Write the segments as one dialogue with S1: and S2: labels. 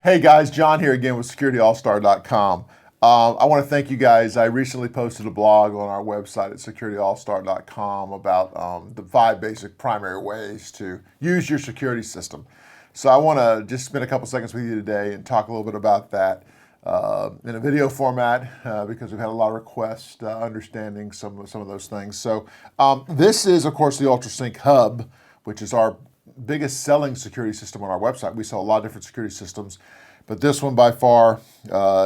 S1: Hey guys, John here again with securityallstar.com. I want to thank you guys. I recently posted a blog on our website at securityallstar.com about the 5 basic primary ways to use your security system. So I want to just spend a couple seconds with you today and talk a little bit about that in a video format because we've had a lot of requests understanding some of those things. So this is, of course, the Ultrasync HUB, which is our biggest selling security system on our website. We sell a lot of different security systems, but this one by far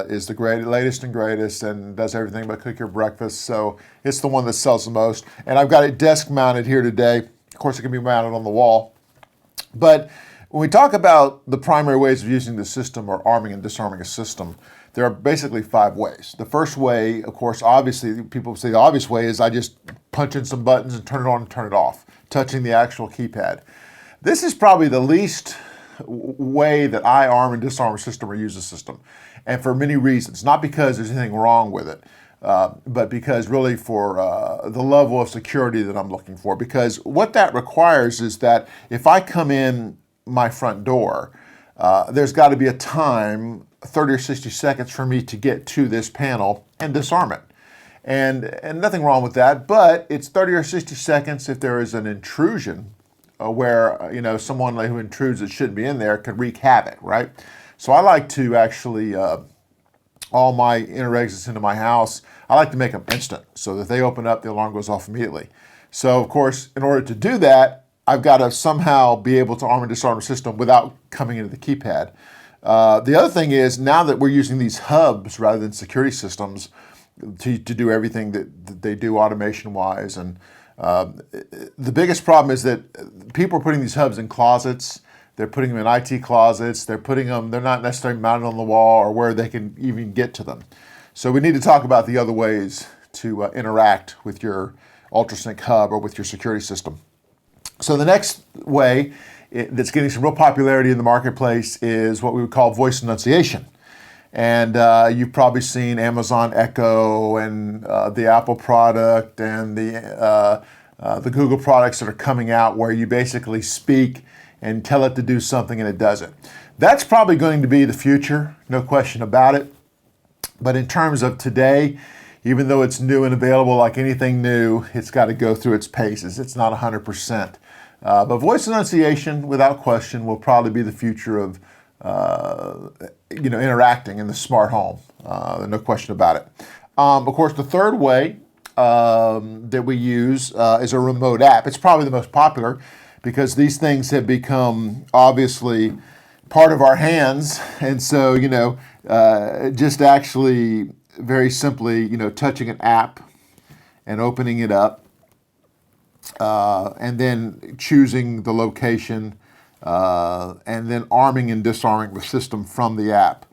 S1: is the latest and greatest and does everything but cook your breakfast. So it's the one that sells the most. And I've got it desk mounted here today. Of course, it can be mounted on the wall. But when we talk about the primary ways of using the system or arming and disarming a system, there are basically 5 ways. The first way, of course, obviously, people say the obvious way is I just punch in some buttons and turn it on and turn it off, touching the actual keypad. This is probably the least way that I arm and disarm a system or use a system, and for many reasons. Not because there's anything wrong with it, but because really for the level of security that I'm looking for. Because what that requires is that if I come in my front door, there's got to be a time, 30 or 60 seconds, for me to get to this panel and disarm it. And nothing wrong with that, but it's 30 or 60 seconds if there is an intrusion where someone who intrudes that shouldn't be in there could wreak havoc, right? So I like to actually, all my Interlogix into my house, I like to make them instant so that they open up, the alarm goes off immediately. So of course, in order to do that, I've got to somehow be able to arm and disarm a system without coming into the keypad. The other thing is, now that we're using these hubs rather than security systems to do everything that they do automation-wise, and the biggest problem is that people are putting these hubs in closets. They're putting them in IT closets. They're not necessarily mounted on the wall or where they can even get to them. So we need to talk about the other ways to interact with your Ultrasync HUB or with your security system. So the next way that's getting some real popularity in the marketplace is what we would call Voicenunciation. And you've probably seen Amazon Echo and the Apple product and the Google products that are coming out, where you basically speak and tell it to do something and it does it. That's probably going to be the future, no question about it. But in terms of today, even though it's new and available like anything new, it's got to go through its paces. It's not 100%. But Voicenunciation, without question, will probably be the future of interacting in the smart home. No question about it. Of course, the third way that we use is a remote app. It's probably the most popular because these things have become obviously part of our hands, and so just actually very simply touching an app and opening it up, and then choosing the location. And then arming and disarming the system from the app,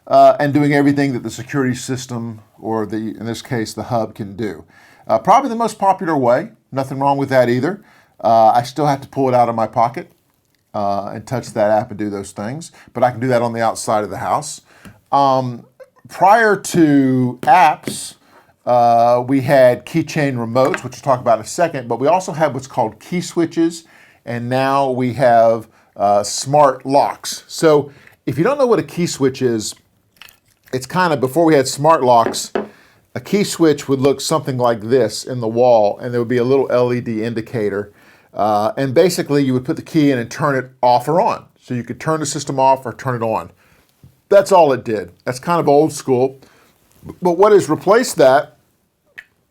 S1: and doing everything that the security system, or in this case, the hub, can do. Probably the most popular way. Nothing wrong with that either. I still have to pull it out of my pocket and touch that app and do those things, but I can do that on the outside of the house. Prior to apps, we had Keychain Remotes, which we'll talk about in a second, but we also have what's called key switches, and now we have smart locks. So if you don't know what a key switch is, it's kind of, before we had smart locks, a key switch would look something like this in the wall, and there would be a little LED indicator. And basically you would put the key in and turn it off or on. So you could turn the system off or turn it on. That's all it did. That's kind of old school. But what has replaced that,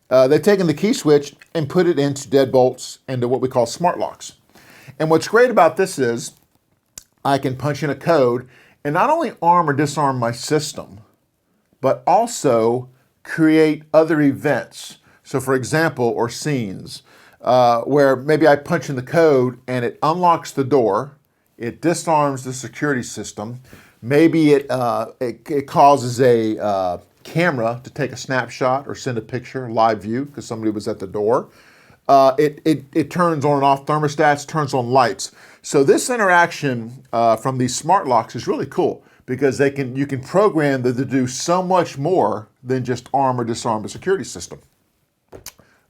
S1: they've taken the key switch and put it into deadbolts, into what we call smart locks. And what's great about this is I can punch in a code and not only arm or disarm my system, but also create other events. So for example, or scenes, where maybe I punch in the code and it unlocks the door, it disarms the security system, maybe it causes a camera to take a snapshot or send a picture, live view, because somebody was at the door. It turns on and off thermostats, turns on lights. So this interaction from these smart locks is really cool because you can program them to do so much more than just arm or disarm the security system.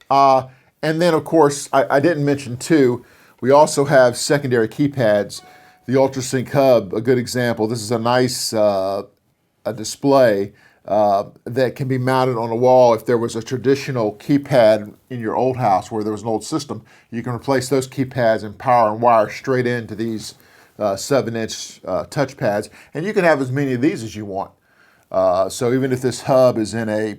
S1: And then, of course, I didn't mention too, we also have secondary keypads the Ultrasync HUB, a good example. This is a nice a display that can be mounted on a wall. If there was a traditional keypad in your old house where there was an old system, you can replace those keypads and power and wire straight into these 7-inch touch pads, and you can have as many of these as you want. So even if this hub is in a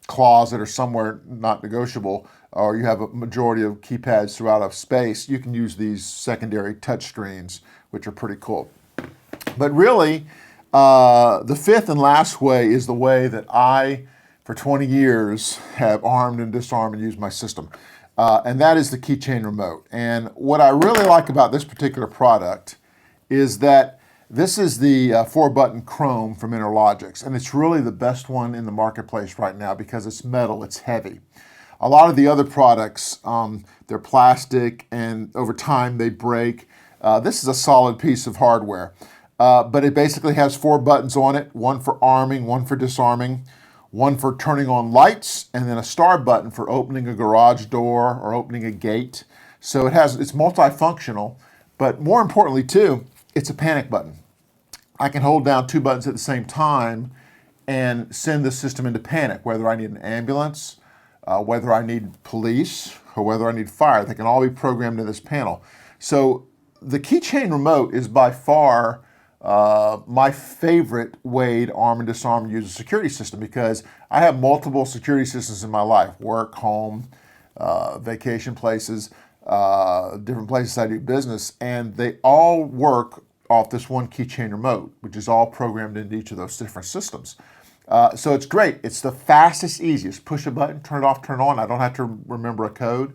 S1: closet or somewhere not negotiable, or you have a majority of keypads throughout a space, you can use these secondary touch screens, which are pretty cool. But really, the fifth and last way is the way that I, for 20 years, have armed and disarmed and used my system. And that is the Keychain Remote. And what I really like about this particular product is that this is the 4-button Chrome from Interlogix, and it's really the best one in the marketplace right now because it's metal, it's heavy. A lot of the other products, they're plastic, and over time they break. This is a solid piece of hardware, but it basically has 4 buttons on it, one for arming, one for disarming, one for turning on lights, and then a star button for opening a garage door or opening a gate. So it's multifunctional, but more importantly too, it's a panic button. I can hold down 2 buttons at the same time and send the system into panic, whether I need an ambulance, whether I need police, or whether I need fire. They can all be programmed in this panel. So the Keychain Remote is by far my favorite way to arm and disarm and use a security system, because I have multiple security systems in my life: work, home, vacation places, different places I do business, and they all work off this one Keychain Remote, which is all programmed into each of those different systems. So it's great. It's the fastest, easiest. Push a button, turn it off, turn it on. I don't have to remember a code.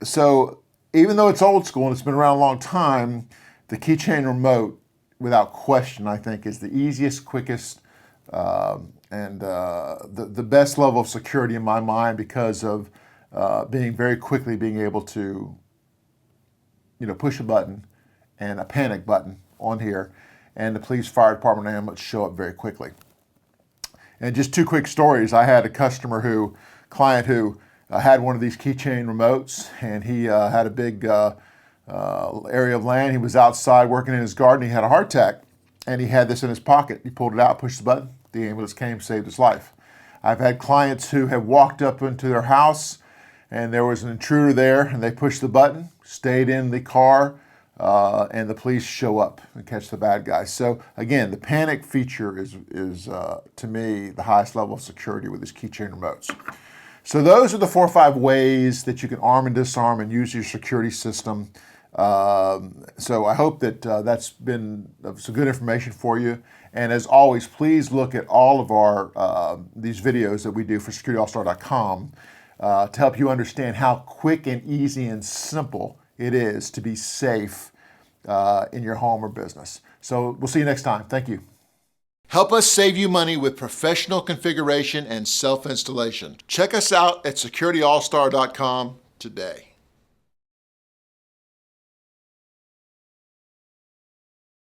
S1: So even though it's old school and it's been around a long time, the Keychain Remote, without question, I think is the easiest, quickest, and the best level of security in my mind, because of being able to, push a button and a panic button on here, and the police, fire department, and ambulance show up very quickly. And just 2 quick stories. I had a client who had one of these Keychain Remotes, and he had a big area of land. He was outside working in his garden. He had a heart attack, and he had this in his pocket. He pulled it out, pushed the button. The ambulance came, saved his life. I've had clients who have walked up into their house, and there was an intruder there, and they pushed the button, stayed in the car, and the police show up and catch the bad guy. So again, the panic feature is to me the highest level of security with these Keychain Remotes. So those are the 4 or 5 ways that you can arm and disarm and use your security system. So I hope that that's been some good information for you. And as always, please look at all of our these videos that we do for securityallstar.com to help you understand how quick and easy and simple it is to be safe in your home or business. So we'll see you next time. Thank you. Help us save you money with professional configuration and self-installation. Check us out at securityallstar.com today.